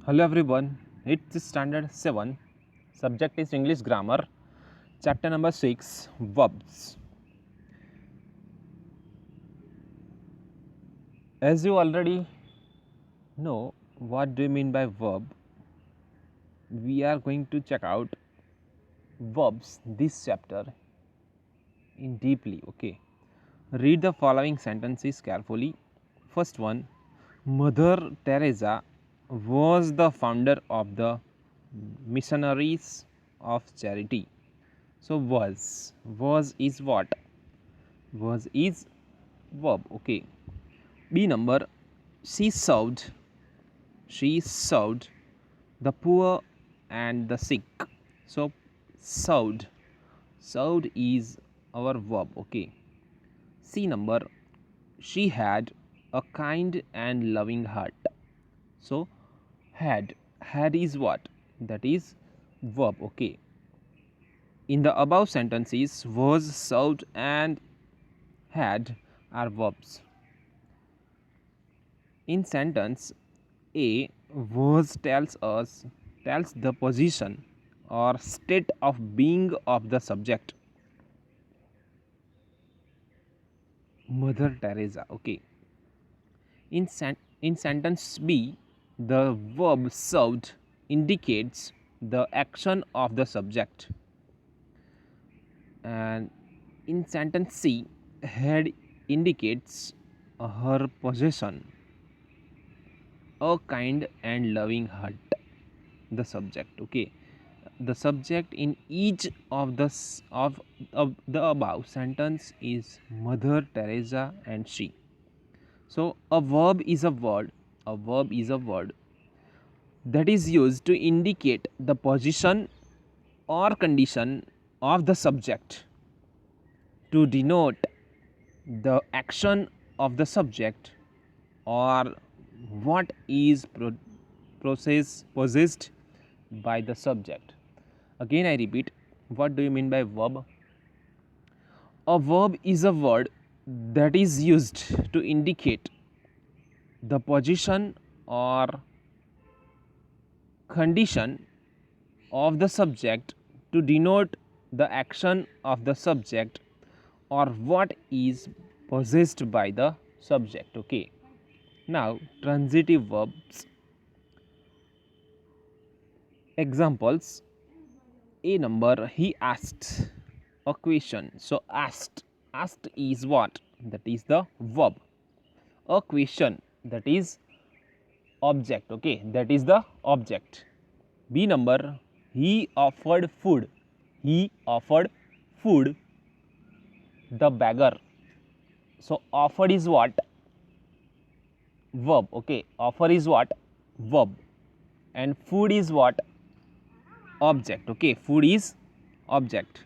Hello everyone, it's standard 7, subject is English grammar, chapter number 6, verbs. As you already know what do you mean by verb, we are going to check out verbs this chapter in deeply, okay. Read the following sentences carefully. First one, Mother Teresa was the founder of the Missionaries of Charity. So was is what? Was is verb, okay. B number, she served the poor and the sick. So served is our verb, okay. C number, she had a kind and loving heart. So had is what? That is verb, okay. In the above sentences, was, served and had are verbs. In sentence A, was tells the position or state of being of the subject. Mother Teresa, okay. In sentence B, the verb served indicates the action of the subject. And in sentence C, had indicates her possession, a kind and loving heart, the subject, okay. The subject in each of the above sentence is Mother Teresa and she. So a verb is a word that is used to indicate the position or condition of the subject, to denote the action of the subject, or what is possessed by the subject. Again I repeat, what do you mean by verb? A verb is a word that is used to indicate the position or condition of the subject, to denote the action of the subject, or what is possessed by the subject, okay. Now transitive verbs. Examples. A number, he asked a question. So asked is what? That is the verb. A question, that is object, okay, that is the object. B number, he offered food the beggar. So offered is what? Verb, okay. Offer is what? Verb. And food is what? Object, okay. Food is object.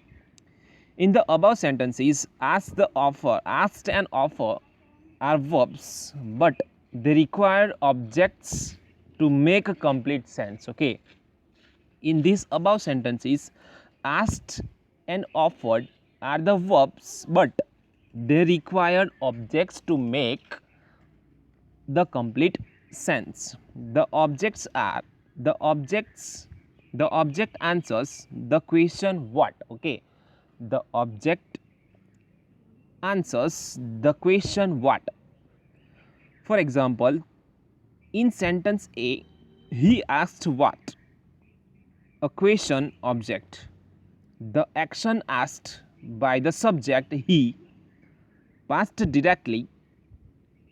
In the above sentences, asked and offer are verbs, but they require objects to make a complete sense, okay. In these above sentences, asked and offered are the verbs, but they require objects to make the complete sense. The object answers the question what, okay. The object answers the question what. For example, in sentence A, he asked what? A question object. The action asked by the subject he passed directly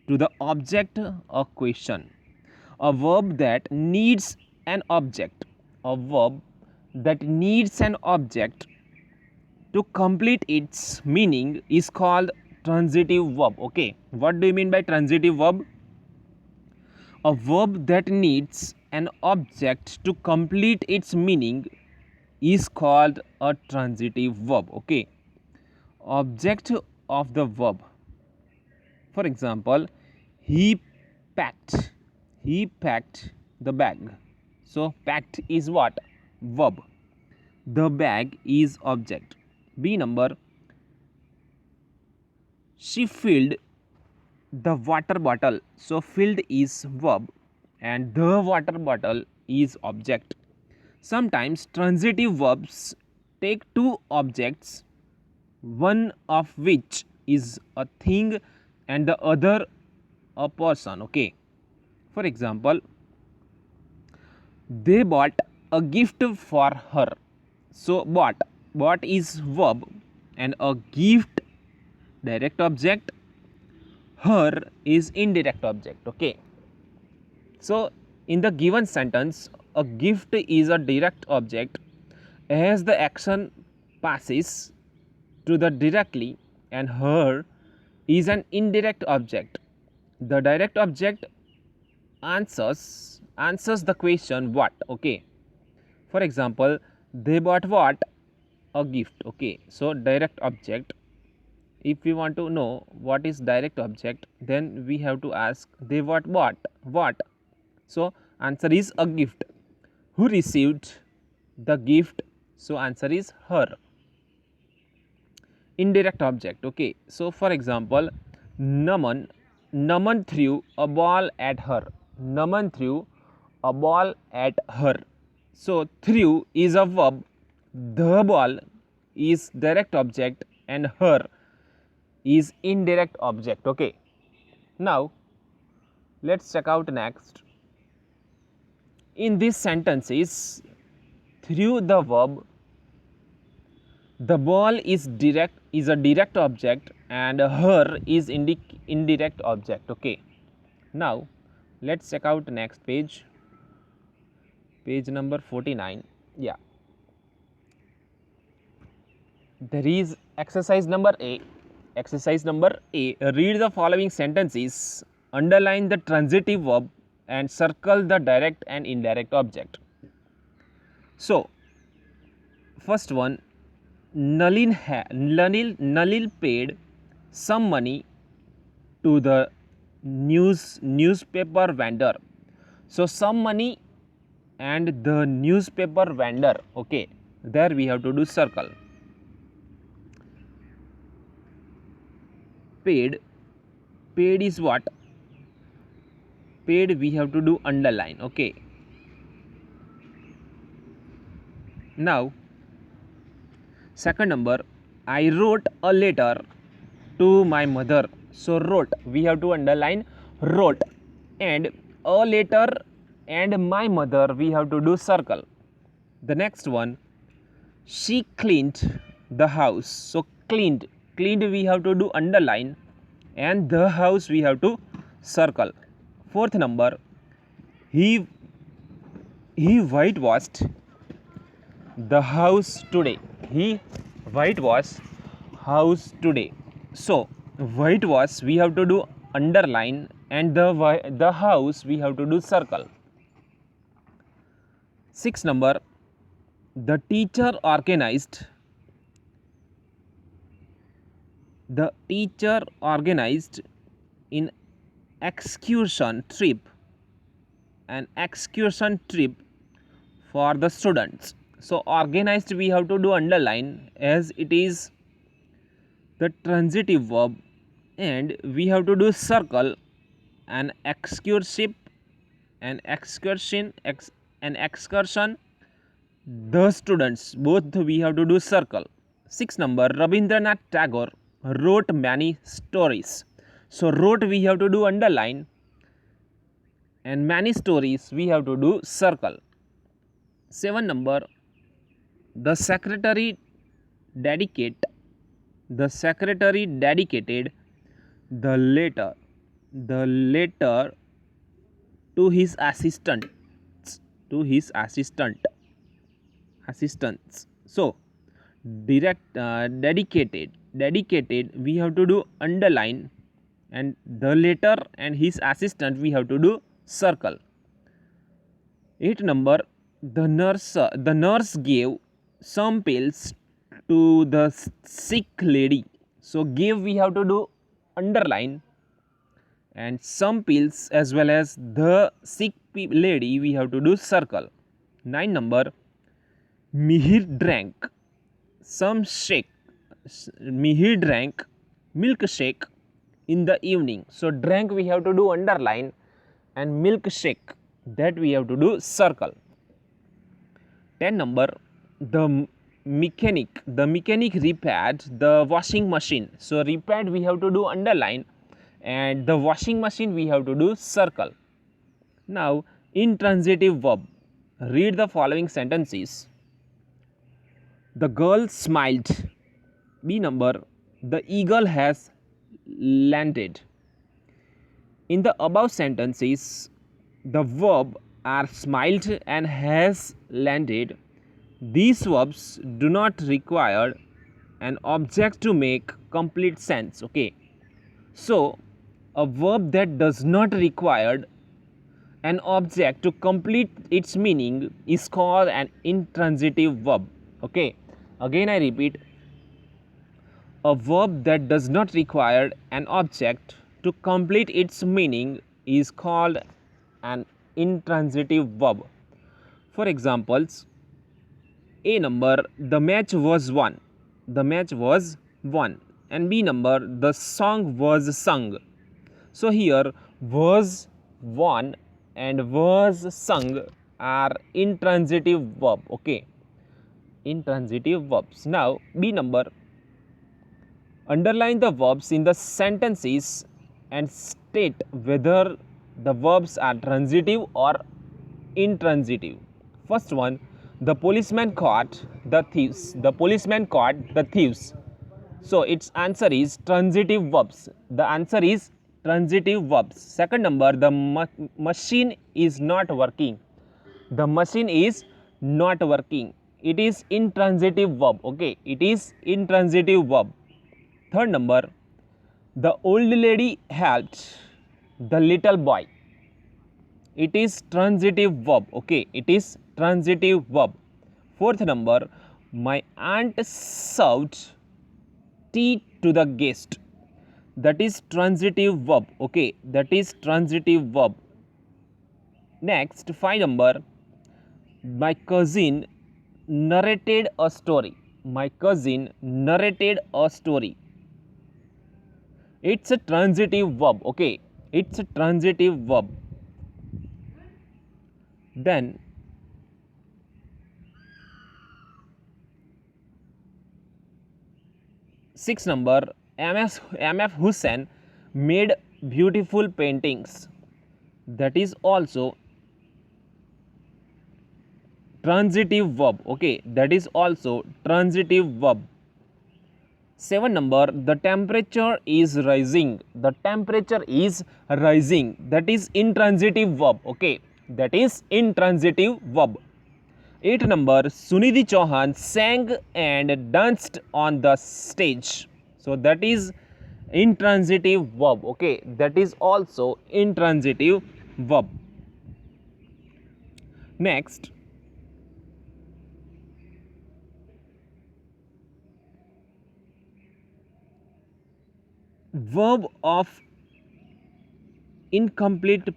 to the object a question. A verb that needs an object. A verb that needs an object to complete its meaning is called transitive verb, okay. What do you mean by transitive verb? A verb that needs an object to complete its meaning is called a transitive verb, okay. Object of the verb. For example, he packed the bag. So packed is what? Verb. The bag is object. B number, she filled the water bottle. So filled is verb and the water bottle is object. Sometimes transitive verbs take two objects, one of which is a thing and the other a person. Okay. For example, they bought a gift for her. So bought is verb and a gift direct object, her is indirect object. Okay. So in the given sentence, a gift is a direct object as the action passes to the directly, and her is an indirect object. The direct object answers the question what. Okay. For example, they bought what? A gift. Okay. So direct object. If we want to know what is direct object, then we have to ask they bought what. So answer is a gift. Who received the gift? So answer is her. Indirect object. Okay. So for example, Naman threw a ball at her. Naman threw a ball at her. So threw is a verb, the ball is direct object and her is indirect object. Okay. Now let's check out next. In these sentences, through the verb, the ball is a direct object and her is indirect object. Okay. Now let's check out next page. Page number 49. Yeah. There is exercise number A. Exercise number A. Read the following sentences, underline the transitive verb and circle the direct and indirect object. So, first one, Nalin paid some money to the newspaper vendor. So, some money and the newspaper vendor. Okay, there we have to do circle. Paid is what? Paid we have to do underline. Okay. Now second number, I wrote a letter to my mother. So wrote we have to underline wrote, and a letter and my mother we have to do circle. The next one, she cleaned the house. So cleaned we have to do underline and the house we have to circle. Fourth number, he whitewashed the house today. He whitewashed house today. So whitewash we have to do underline and the house we have to do circle. Sixth number, the teacher organized an excursion trip for the students. So organized we have to do underline as it is the transitive verb, and we have to do circle. An excursion, the students, both we have to do circle. Sixth number, Rabindranath Tagore wrote many stories. So wrote we have to do underline and many stories we have to do circle. 7 number, the secretary dedicated the letter to his assistants. So dedicated we have to do underline and the letter and his assistant we have to do circle. 8 number, the nurse gave some pills to the sick lady. So give we have to do underline and some pills as well as the sick lady we have to do circle. 9 number, Mihir drank milkshake in the evening. So drank we have to do underline and milkshake that we have to do circle. 10 number, the mechanic repaired the washing machine. So repaired we have to do underline, and the washing machine we have to do circle. Now intransitive verb, read the following sentences. The girl smiled. B number, the eagle has landed. In the above sentences, the verb are smiled and has landed. These verbs do not require an object to make complete sense. Okay, so a verb that does not require an object to complete its meaning is called an intransitive verb. Okay, again I repeat, a verb that does not require an object to complete its meaning is called an intransitive verb. For examples, A number, the match was won. The match was won. And B number, the song was sung. So here, was won and was sung are intransitive verb. Okay, intransitive verbs. Now B number, underline the verbs in the sentences and state whether the verbs are transitive or intransitive. First one, the policeman caught the thieves. The policeman caught the thieves. So its answer is transitive verbs. The answer is transitive verbs. Second number, the machine is not working. The machine is not working. It is intransitive verb. Okay, it is intransitive verb. Third number, the old lady helped the little boy. It is transitive verb. Okay, it is transitive verb. Fourth number, my aunt served tea to the guest. That is transitive verb. Okay, that is transitive verb. Next, 5 number, my cousin narrated a story. My cousin narrated a story. It's a transitive verb. Okay, it's a transitive verb. Then six number, M.F. Hussain made beautiful paintings. That is also transitive verb. Okay, that is also transitive verb. 7 number, the temperature is rising. The temperature is rising. That is intransitive verb. Okay, that is intransitive verb. 8 number, Sunidhi Chauhan sang and danced on the stage. So that is intransitive verb. Okay, that is also intransitive verb. Next, verb of incomplete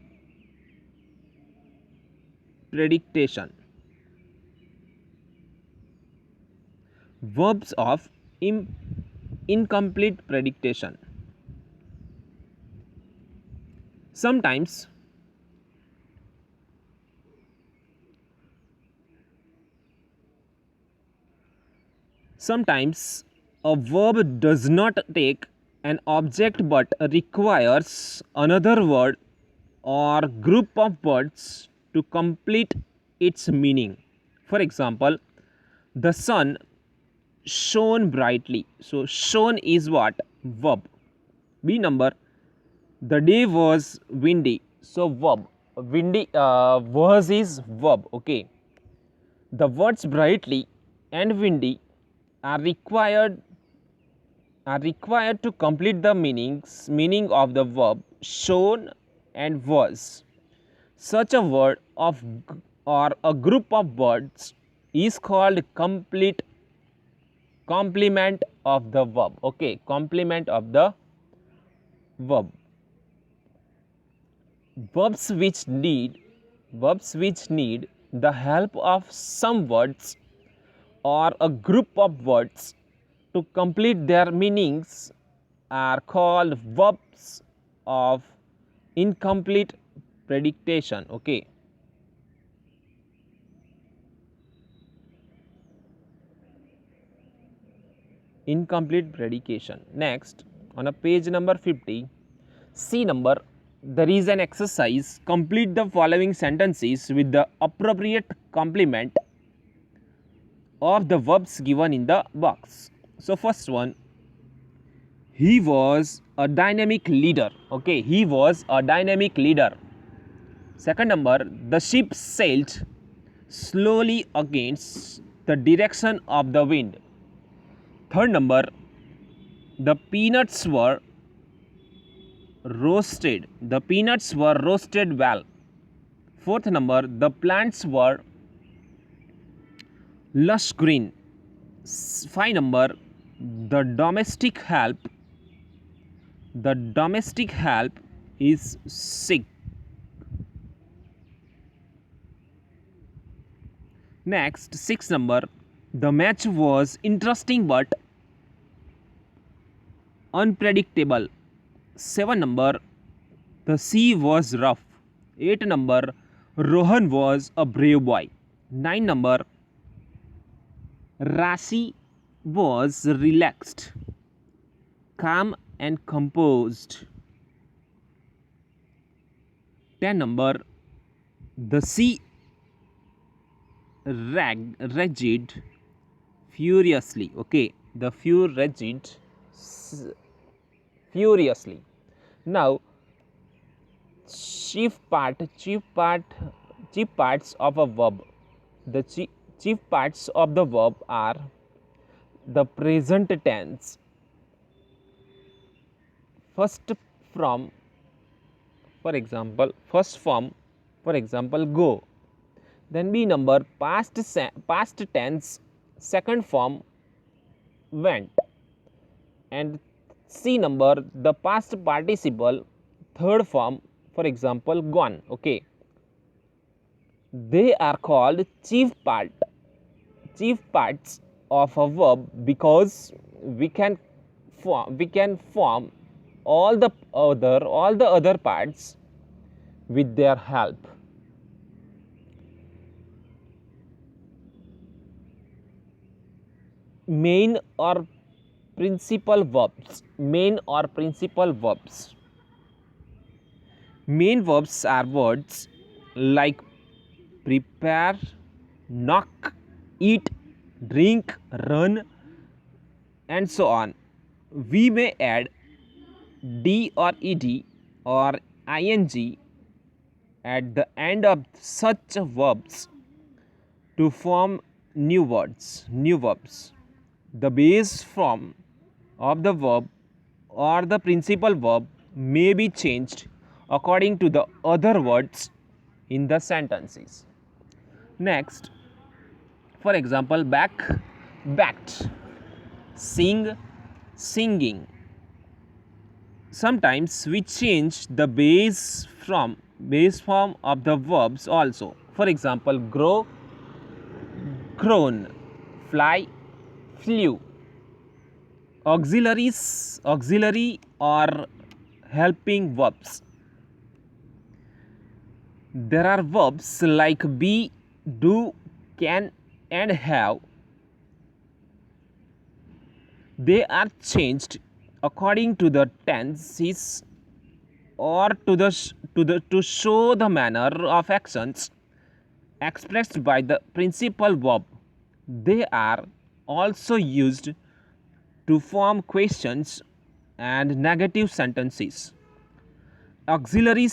predication. Verbs of incomplete predication. Sometimes a verb does not take an object but requires another word or group of words to complete its meaning. For example, the sun shone brightly. So shone is what? Verb. B number, the day was windy. So verb. Windy was is verb. Okay. The words brightly and windy are required to complete the meaning of the verb shone and was. Such a word of or a group of words is called complement of the verb. Okay, complement of the verb. Verbs which need the help of some words or a group of words to complete their meanings are called verbs of incomplete predication. Okay. incomplete predication. Next, on a page number 50, C number, there is an exercise. Complete the following sentences with the appropriate complement of the verbs given in the box. So first one, he was a dynamic leader. Okay, he was a dynamic leader. Second number, the ship sailed slowly against the direction of the wind. Third number, the peanuts were roasted. The peanuts were roasted well. Fourth number, the plants were lush green. Five number, the domestic help is sick. Next, six number, the match was interesting but unpredictable. Seven number, the sea was rough. Eight number, Rohan was a brave boy. Nine number, Rashi was relaxed, calm and composed. 10 number, the sea raged furiously. Okay, the raged furiously. Now, chief parts of a verb. The chief parts of the verb are the present tense, first form, for example go. Then B number, past tense, second form went. And C number, the past participle, third form, for example gone. Okay, they are called chief parts of a verb because we can form all the other parts with their help. Main or principal verbs. Main verbs are words like prepare, knock, eat, drink, run, and so on. We may add d or ed or ing at the end of such verbs to form new verbs. The base form of the verb or the principal verb may be changed according to the other words in the sentences. Next, for example, backed, sing, singing. Sometimes we change the base form of the verbs also. For example, grow, grown, fly, flew. Auxiliary or helping verbs. There are verbs like be, do, can, and have. They are changed according to the tenses or to show the manner of actions expressed by the principal verb. They are also used to form questions and negative sentences. Auxiliary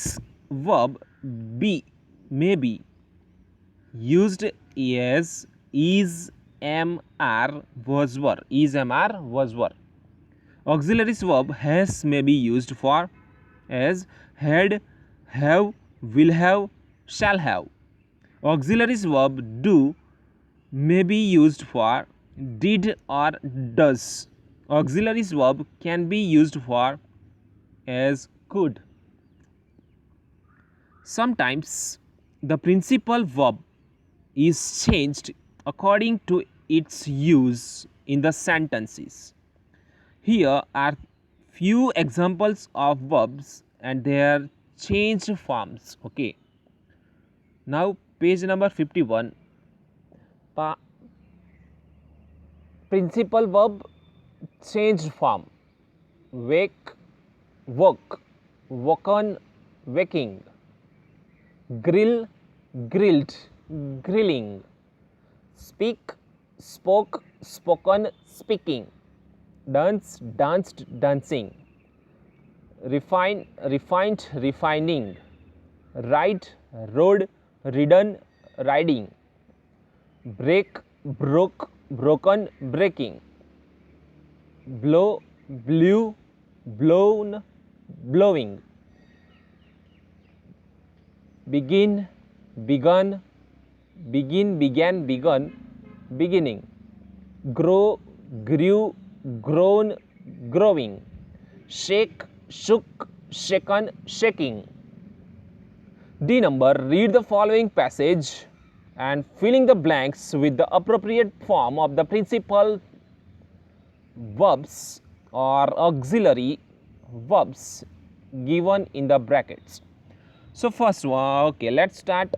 verb be may be used as is, am, are, was, were. Auxiliary verb has may be used for as had, have, will have, shall have. Auxiliary verb do may be used for did or does. Auxiliary verb can be used for as could. Sometimes the principal verb is changed according to its use in the sentences. Here are few examples of verbs and their changed forms. Okay. Now page number 51. Principal verb changed form. Wake, woke, woken, waking. Grill, grilled, grilling. Speak, spoke, spoken, speaking. Dance, danced, dancing. Refine, refined, refining. Ride, rode, ridden, riding. Break, broke, broken, breaking. Blow, blew, blown, blowing. Begin, begun, begin, began, begun, beginning. Grow, grew, grown, growing. Shake, shook, shaken, shaking. D number, read the following passage and filling the blanks with the appropriate form of the principal verbs or auxiliary verbs given in the brackets. So first one, okay, let's start.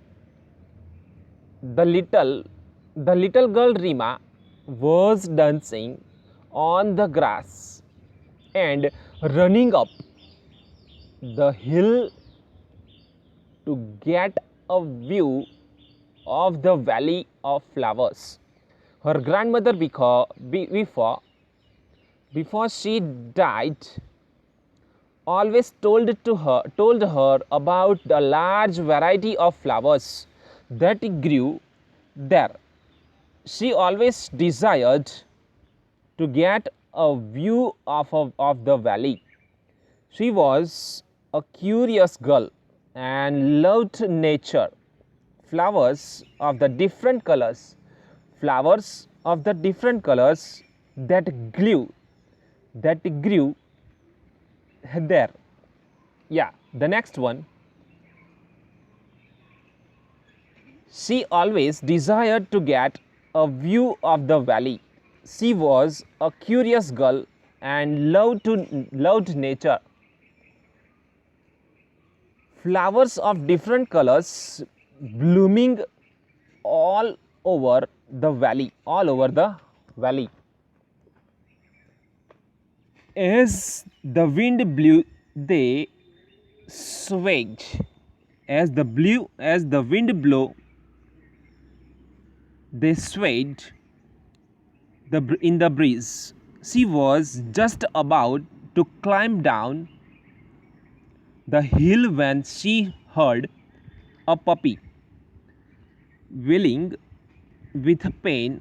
The little girl Rima was dancing on the grass and running up the hill to get a view of the valley of flowers. Her grandmother before she died always told her about the large variety of flowers that grew there. She always desired to get a view of the valley. She was a curious girl and loved nature. Flowers of the different colors that grew there. Yeah, the next one. She always desired to get a view of the valley. She was a curious girl and loved nature. Flowers of different colors blooming all over the valley. As the wind blew, they swayed. As the wind blew, they swayed in the breeze. She was just about to climb down the hill when she heard a puppy wailing with pain.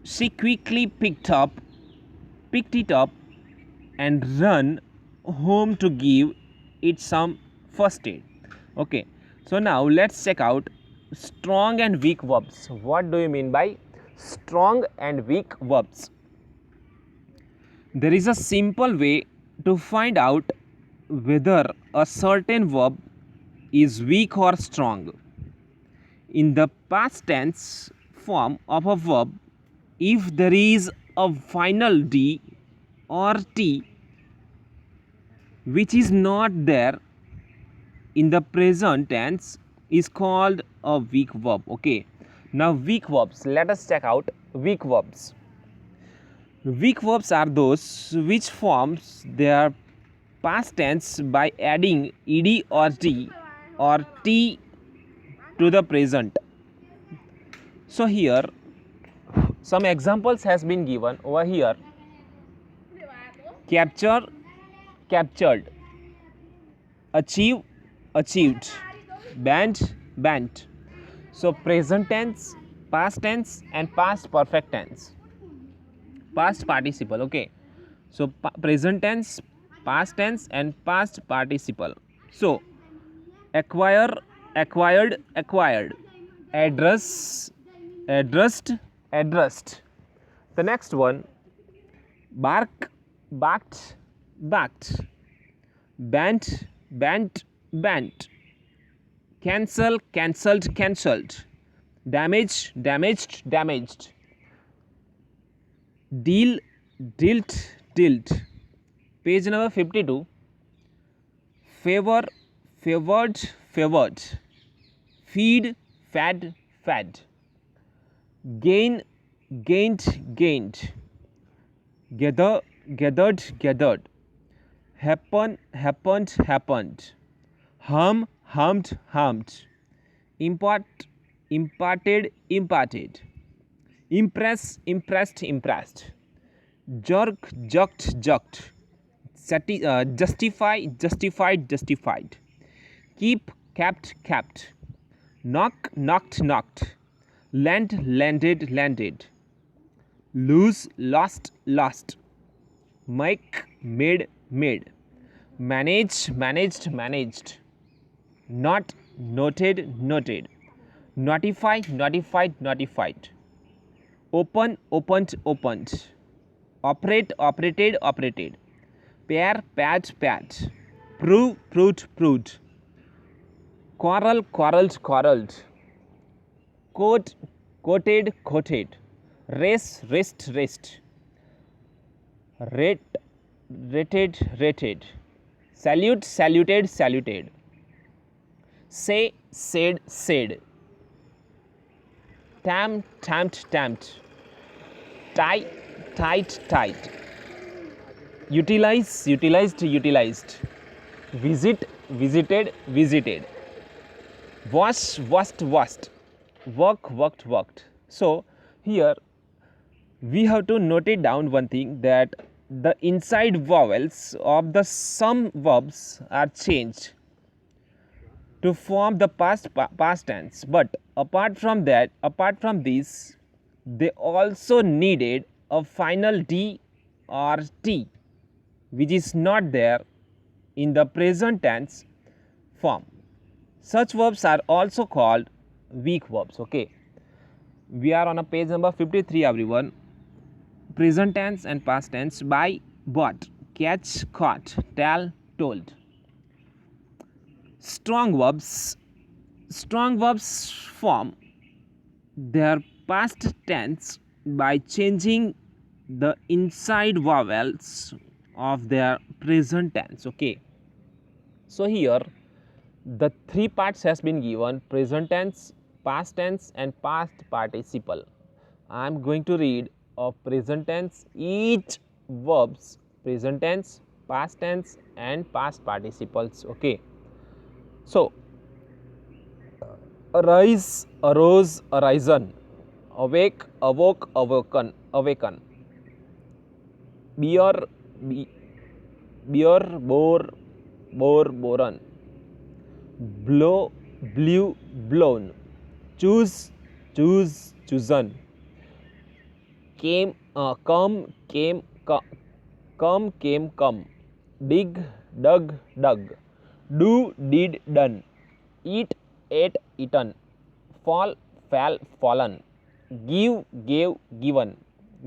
She quickly picked it up and ran home to give it some first aid. Okay, so now let's check out strong and weak verbs. What do you mean by strong and weak verbs? There is a simple way to find out whether a certain verb is weak or strong. In the past tense form of a verb, if there is a final D or T which is not there in the present tense is called a weak verb. Okay, now weak verbs, let us check out weak verbs. Weak verbs are those which forms their past tense by adding ed or t or t to the present. So here some examples has been given over here. Capture, captured. Achieve, achieved. Bend, bent. So present tense, past tense and past perfect tense. Past participle. Okay, so present tense, past tense and past participle. So acquire, acquired, acquired. Address, addressed, addressed. The next one, bark, barked, barked. Bent, bent, bent. Cancel, cancelled, cancelled. Damage, damaged, damaged. Deal, dealt, dealt. Page number 52. Favor, favored, favored. Feed, fed, fed. Gain, gained, gained. Gather, gathered, gathered, happen, happened, happened, hum, hummed, hummed, impart, imparted, imparted, impress, impressed, impressed, jerk, jerked, jerked, justify, justified, justified, keep, kept, kept, knock, knocked, knocked, lend, landed, landed, lose, lost, lost, make, made, made, manage, managed, managed, not, noted, noted, notify, notified, notified, open, opened, opened, operate, operated, operated, pair, paired, paired, prove, proved, proved, quarrel, quarrelled, quarrelled, quote, quoted, quoted, race, raced, raced, rate, rated, rated, salute, saluted, saluted, say, said, said, tam, tamped, tamped, tie, tight, tight, utilize, utilized, utilized, visit, visited, visited, wash, washed, washed, work, worked, worked. So here we have to note it down one thing, that the inside vowels of the some verbs are changed to form the past tense, but apart from this, they also needed a final d or t, which is not there in the present tense form. Such verbs are also called weak verbs. Okay, we are on a page number 53, everyone. Present tense and past tense by bought, catch, caught, tell, told. Strong verbs form their past tense by changing the inside vowels of their present tense. Okay, so here the three parts has been given: present tense, past tense and past participle. I am going to read of present tense, each verbs present tense, past tense and past participles. Okay, so arise, arose, arisen, awake, awoke, awoken, awaken, bear, bear, bore, bore, born, blow, blew, blown, choose, choose, chosen, came, come, came, come, came, come, dig, dug, dug, do, did, done, eat, ate, eaten, fall, fell, fallen, give, gave, given,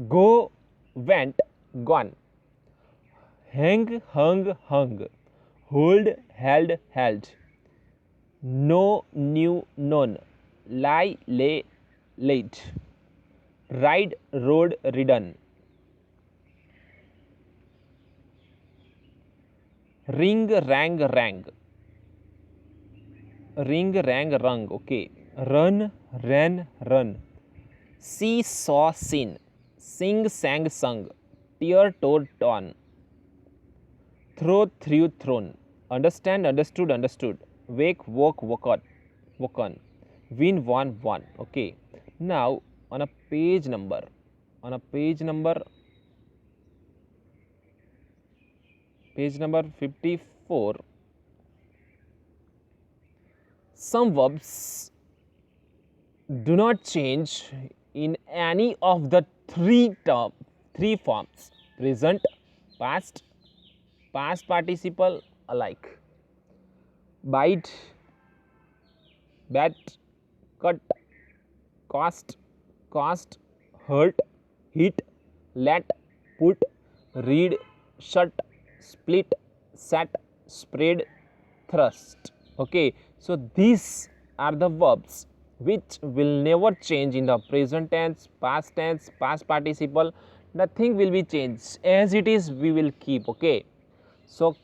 go, went, gone, hang, hung, hung, hold, held, held, know, knew, known, lie, lay, laid, ride, rode, ridden, ring, rang, rang, ring, rang, rung. Okay, run, ran, run, see, saw, seen, sing, sang, sung, tear, tore, torn, throw, threw, thrown, understand, understood, understood, wake, woke, woken, win, won, won. Okay, now on a page number 54, some verbs do not change in any of the three forms: present, past, past participle alike. Bite, bat, cut, cost, hurt, hit, let, put, read, shut, split, set, spread, thrust. Okay, so these are the verbs which will never change in the present tense, past participle. Nothing will be changed, as it is we will keep. Okay, so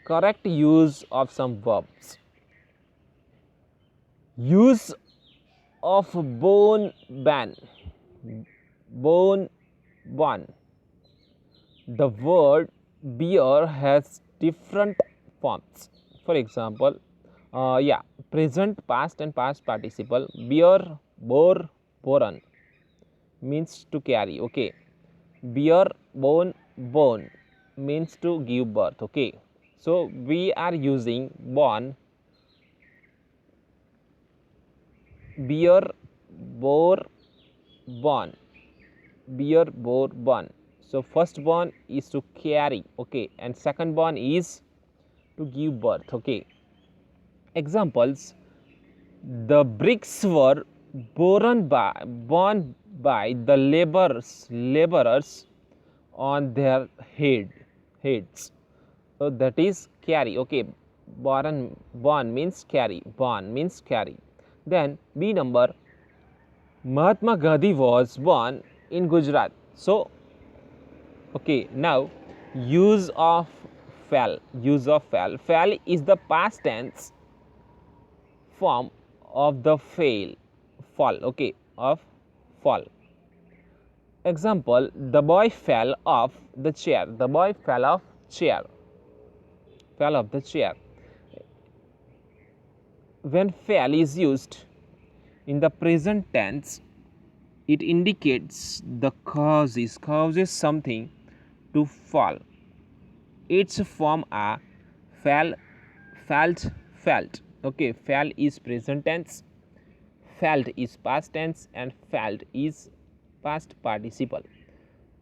correct use of some verbs: use of bone, ban, bone, born, The word beer has different forms. For example, yeah, present, past, and past participle. Beer, bore, born means to carry. Okay, beer, born means to give birth. Okay, so we are using born, beer, bore, born, beer, bore, born. So first born is to carry. Okay, and second born is to give birth. Okay, examples: the bricks were borne by the laborers on their heads. So that is carry. Okay, born means carry. Born means carry. Then B number, Mahatma Gandhi was born in Gujarat. So okay, now use of fell. Use of fell. Fell is the past tense form of the fall. Okay, of fall. Example: the boy fell off the chair. The boy fell off chair. Fell off the chair. When fell is used in the present tense, it indicates the causes something to fall. Its form are fell, felt. Okay, fell is present tense, felt is past tense, and felt is past participle.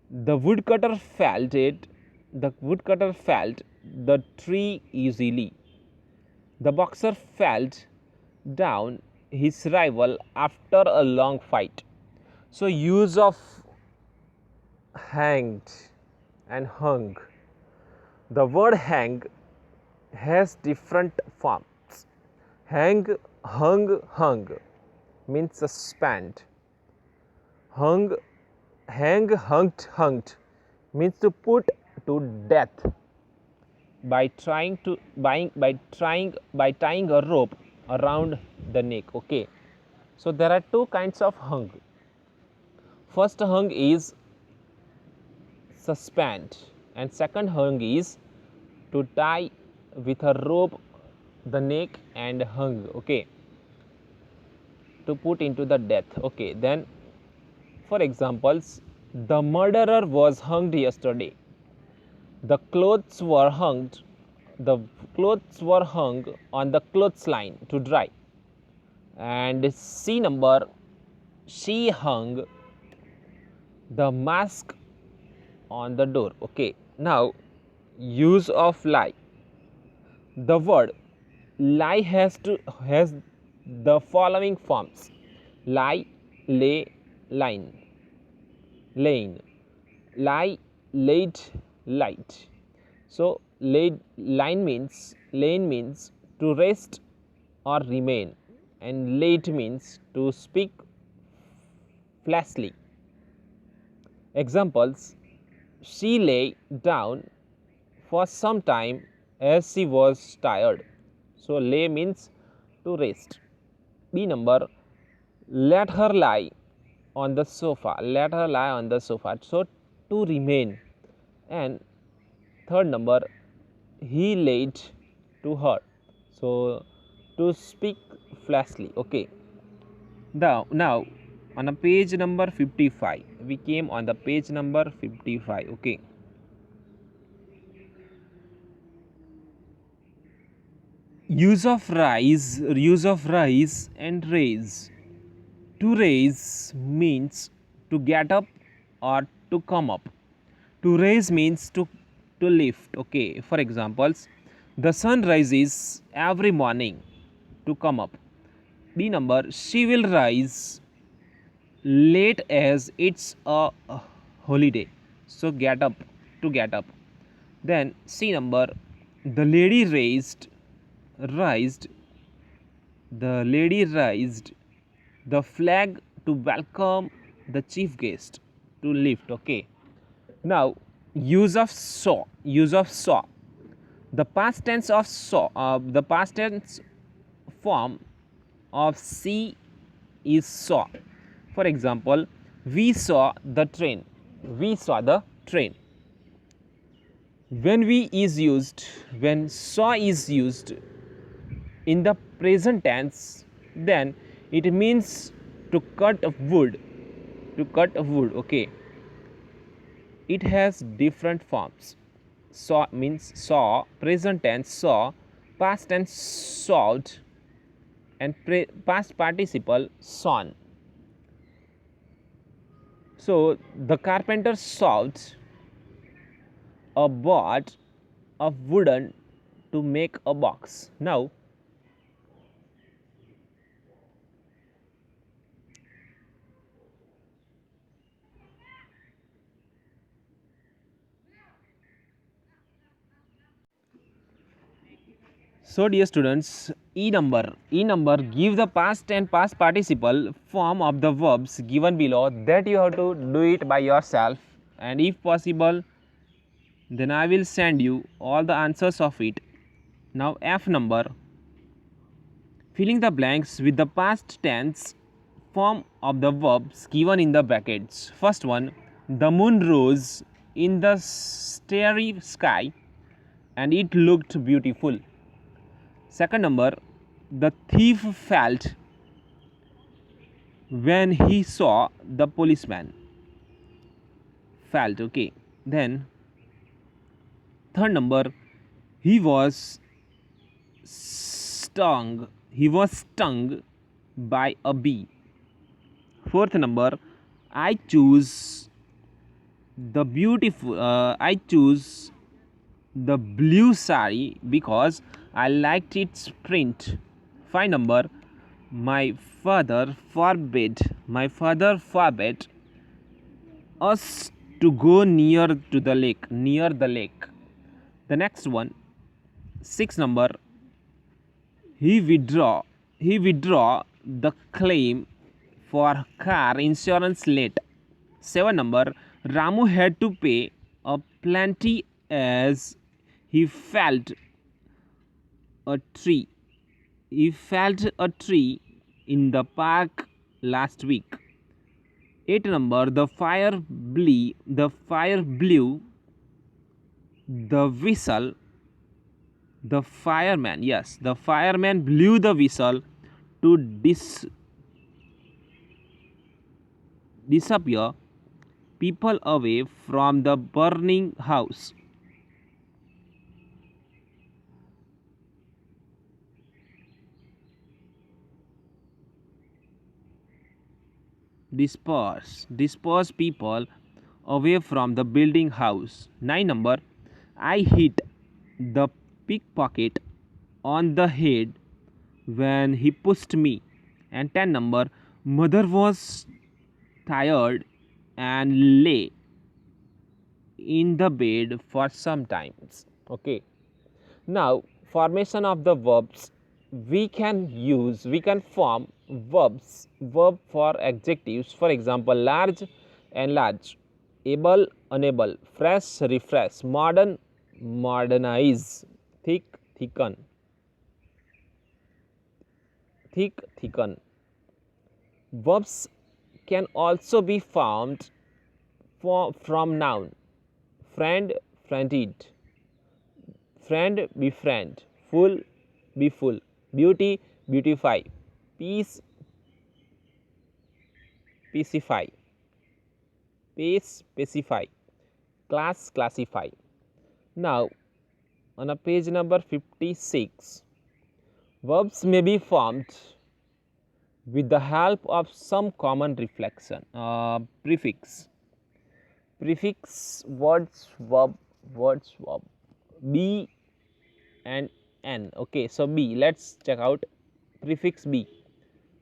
The woodcutter felled it. The woodcutter felled the tree easily. The boxer felled down his rival after a long fight. So use of hanged and hung. The word hang has different forms. Hung, hung means suspend. Hung, hunged means to put to death by tying a rope around the neck. Okay, so there are two kinds of hung. First hung is suspend, and second hung is to tie with a rope the neck and hung. Okay, to put into the death. Okay, then for examples, the murderer was hanged yesterday. The clothes were hung. The clothes were hung on the clothesline to dry. And C number, she hung the mask on the door. Okay, now use of lie. The word lie has the following forms: lie, lay, line, lane, lie, laid, light. So laid line means lane means to rest or remain, and late means to speak flashly. Examples: she lay down for some time as she was tired. So lay means to rest. B number, let her lie on the sofa. Let her lie on the sofa. So to remain. And third number, he laid to her. So to speak flashly. Okay. Now on a page number 55, we came on the page number 55. Okay. Use of rise and raise. To raise means to get up or to come up. To raise means to lift. Okay, for examples, the sun rises every morning to come up. B number, she will rise late as it's a holiday. So get up, to get up. Then C number, the lady raised the flag to welcome the chief guest, to lift. Okay, now use of saw. The past tense of saw, the past tense form of see is saw. For example, we saw the train. when saw is used in the present tense, then it means to cut wood. Okay. It has different forms. Saw means saw, present tense saw, past tense sawed, and past participle sawn. So the carpenter sawed a board of wooden to make a box. Now, so dear students, E number give the past and past participle form of the verbs given below, that you have to do it by yourself, and if possible then I will send you all the answers of it. Now F number, filling the blanks with the past tense form of the verbs given in the brackets. First one, the moon rose in the starry sky and it looked beautiful. Second number, the thief felt when he saw the policeman. Felt, okay. Then third number, he was stung by a bee. Fourth number, I choose the blue sari because I liked its print. 5 number, my father forbade us to go near the lake. The next one, 6 number, he withdraw the claim for car insurance late. 7 number, Ramu had to pay a plenty as he felt a tree in the park last week. 8 number, the whistle. The fireman blew the whistle to disappear people away from the burning house. Disperse people away from the building house. 9 number, I hit the pickpocket on the head when he pushed me. And 10 number, mother was tired and lay in the bed for some time. Okay. Now formation of the verbs, we can form verb for adjectives. For example, large, enlarge, able, unable, fresh, refresh, modern, modernize, thick, thicken. Verbs can also be formed from noun. Friend, friended, friend, befriend, full, be full, beauty, beautify, peace, pacify, pace, pacify, class, classify. Now on a page number 56, verbs may be formed with the help of some common reflection. Prefix, words, verb, be and n. Okay, so be, let's check out prefix be.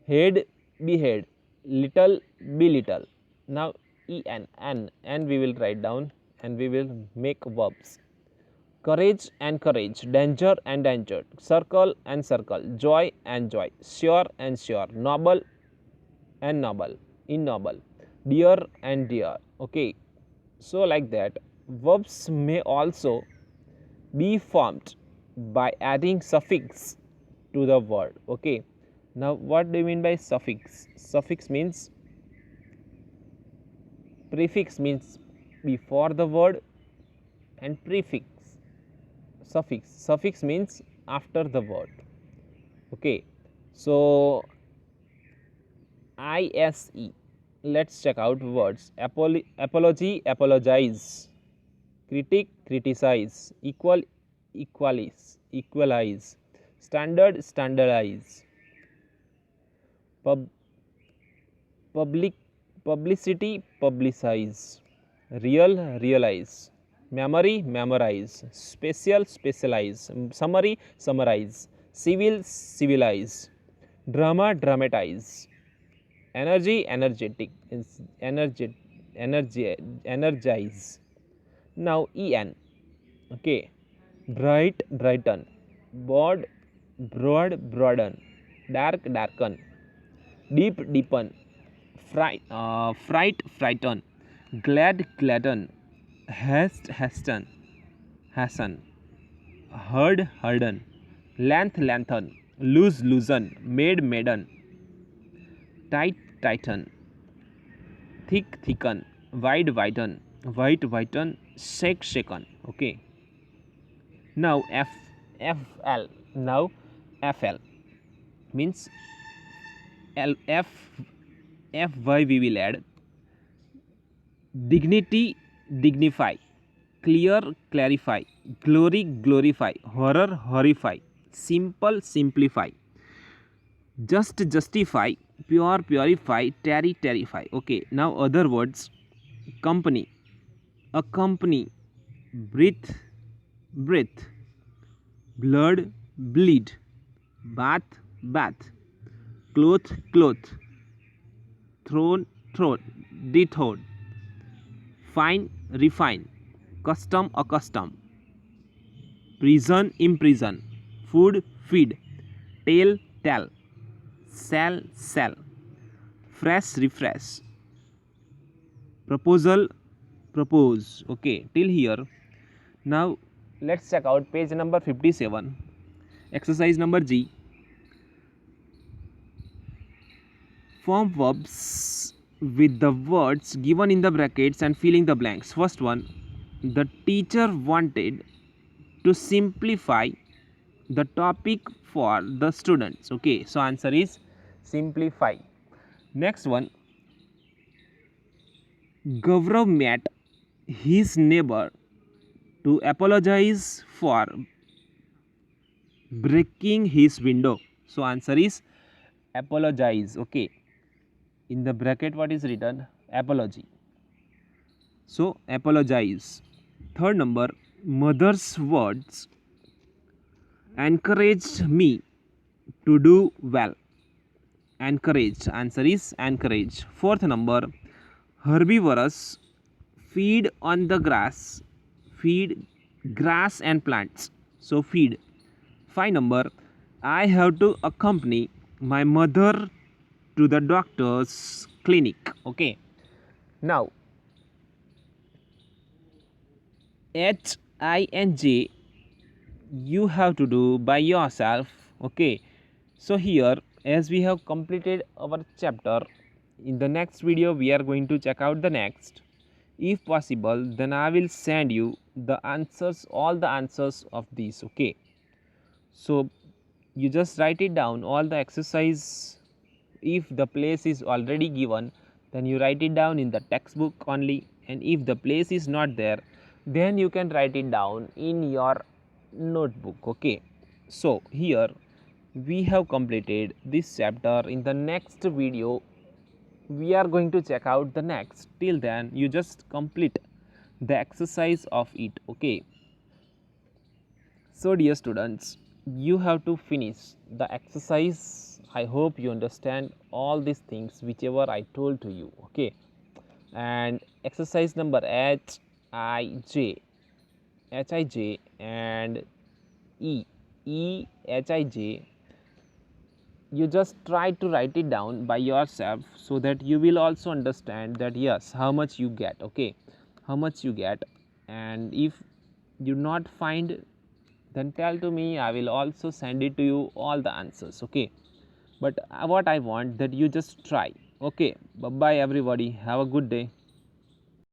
Head, be head, little, be little. Now en we will write down and we will make verbs. Courage and courage, danger and danger, circle and circle, joy and joy, sure and sure, noble and noble, ignoble, dear and dear. Okay, so like that, verbs may also be formed by adding suffix to the word. Okay, now what do you mean by suffix? Suffix means, prefix means before the word and prefix Suffix means after the word. Okay, so ISE. Let's check out words. Apology, apologize. Critic, criticize. Equalize. Standard, standardize. Public, publicity, publicize. Real, realize. Memory, memorize. Special, specialize. Summary, summarize. Civil, civilize. Drama, dramatize. Energy, energetic. Energize. Now en. Okay. Bright, brighten. Broad, broaden. Dark, darken. Deep, deepen. Fright, frighten. Glad, gladden. Hasten. Herd, harden. Length, lengthen. Loose, loosen. Made, maiden. Tight, tighten. Thick, thicken. Wide, widen. White, whiten. Shake, shaken. Okay. Now FL. Now FL means FY we will add. Dignity, dignify. Clear, clarify. Glory, glorify. Horror, horrify. Simple, simplify. Just, justify. Pure, purify. Tarry, terrify. Okay, now other words. Company, accompany. Breathe, breath. Blood, bleed. Bath, bath. Cloth, cloth. Throne, dethrone. Fine, refine. Custom, accustom. Prison, imprison. Food, feed. Tale, tell. Sell, sell. Fresh, refresh. Proposal, propose. Okay, till here. Now let's check out page number 57. Exercise number G. Form verbs with the words given in the brackets and filling the blanks. First one, the teacher wanted to simplify the topic for the students. Okay, so answer is simplify. Next one, Gaurav met his neighbor to apologize for breaking his window. So answer is apologize. Okay, in the bracket what is written? Apology. So apologize. Third number, mother's words encouraged me to do well. Encouraged. Answer is encourage. Fourth number, herbivorous feed on the grass. Feed grass and plants. So feed. 5 number, I have to accompany my mother to the doctor's clinic. Okay, now H I N J you have to do by yourself. Okay, so here as we have completed our chapter, in the next video we are going to check out the next. If possible, then I will send you the answers, all the answers of these. Okay, so you just write it down, all the exercise. If the place is already given, then you write it down in the textbook only, and if the place is not there, then you can write it down in your notebook. Okay, so here we have completed this chapter. In the next video we are going to check out the next. Till then you just complete the exercise of it. Okay, so dear students, you have to finish the exercise. I hope you understand all these things whichever I told to you. Okay, and exercise number HIJ and EHIJ, you just try to write it down by yourself, so that you will also understand that yes, how much you get. Okay, how much you get, and if you not find, then tell to me, I will also send it to you all the answers. Okay, but what I want that you just try. Okay, bye bye everybody, have a good day.